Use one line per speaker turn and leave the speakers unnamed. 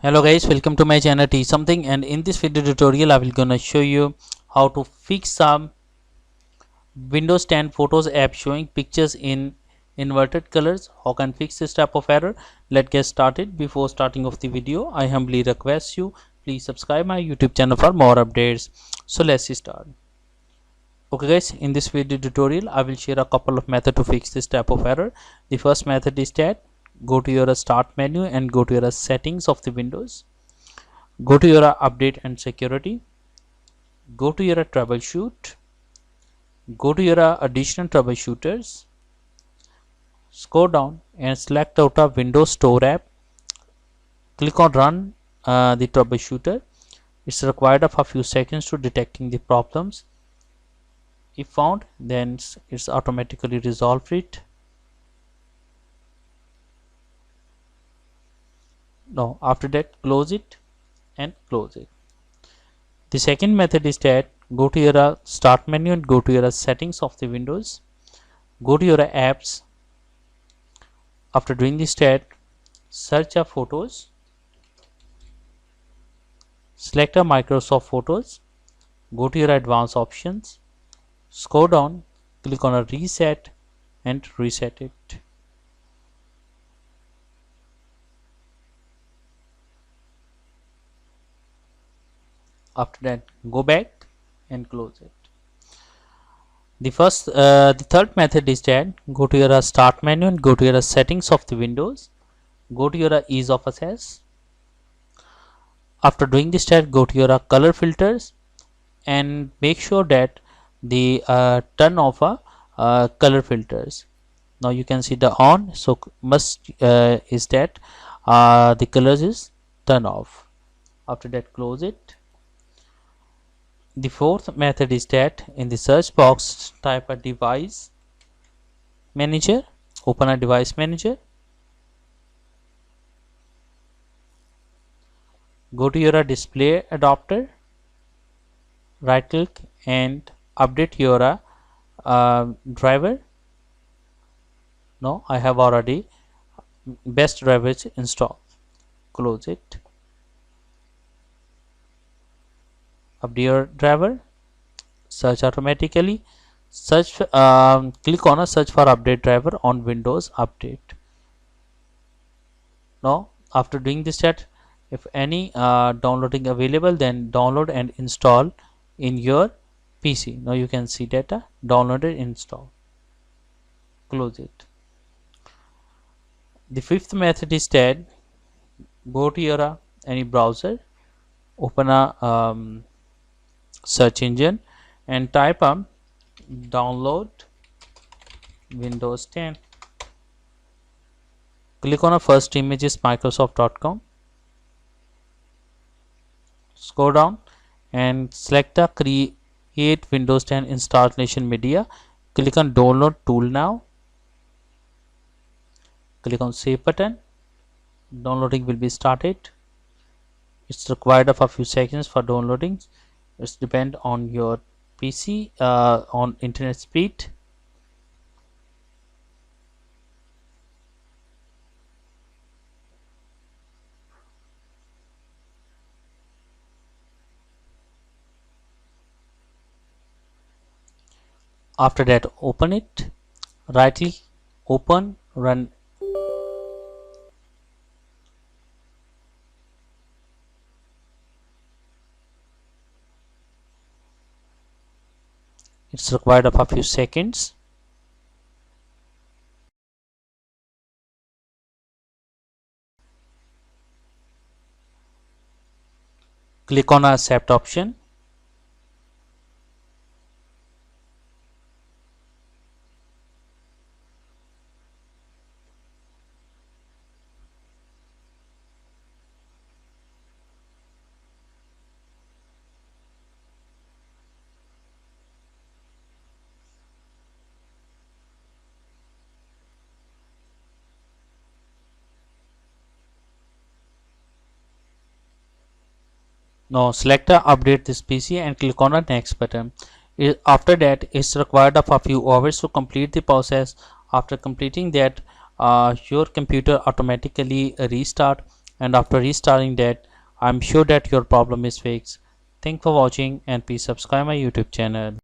Hello guys, welcome to my channel Teach Something, and in this video tutorial I will gonna show you how to fix some Windows 10 Photos app showing pictures in inverted colors. How can fix this type of error? Let's get started. Before starting of the video, I humbly request you please subscribe my YouTube channel for more updates. So let's start. Okay guys, in this video tutorial I will share a couple of methods to fix this type of error. The first method is that go to your start menu and go to your settings of the Windows. Go to your update and security. Go to your troubleshoot. Go to your additional troubleshooters. Scroll down and select out of Windows Store app. Click on run the troubleshooter. It's required of a few seconds to detecting the problems. If found, then it's automatically resolved it. Now after that, close it and close it. The second method is that go to your start menu and go to your settings of the Windows. Go to your apps. After doing this step, search for photos. Select a Microsoft Photos. Go to your advanced options. Scroll down, click on a reset and reset it. After that, go back and close it. The third method is that go to your start menu and go to your settings of the Windows. Go to your ease of access. After doing this step, go to your color filters and make sure that the turn off color filters. Now you can see the on, so must is that the colors is turn off. After that, close it. The fourth method is that in the search box type a device manager. Open a device manager. Go to your display adapter. Right click and update your driver. No, I have already best drivers installed. Close it. Update your driver. Search automatically. Search. Click on a search for update driver on Windows Update. Now, after doing this step, if any downloading available, then download and install in your PC. Now you can see data downloaded, install. Close it. The fifth method is that go to your any browser, open a search engine and type download Windows 10. Click on a first image is microsoft.com. Scroll down and select the create Windows 10 installation media. Click on download tool now. Click on save button. Downloading will be started. It's required of a few seconds for downloading. It's depend on your PC on internet speed. After that, open it. Right click, open, run. It's required of a few seconds. Click on accept option. Now select update this PC and click on the next button. After that, it's required of a few hours to complete the process. After completing that, your computer automatically restart and after restarting that, I'm sure that your problem is fixed. Thanks for watching and please subscribe my YouTube channel.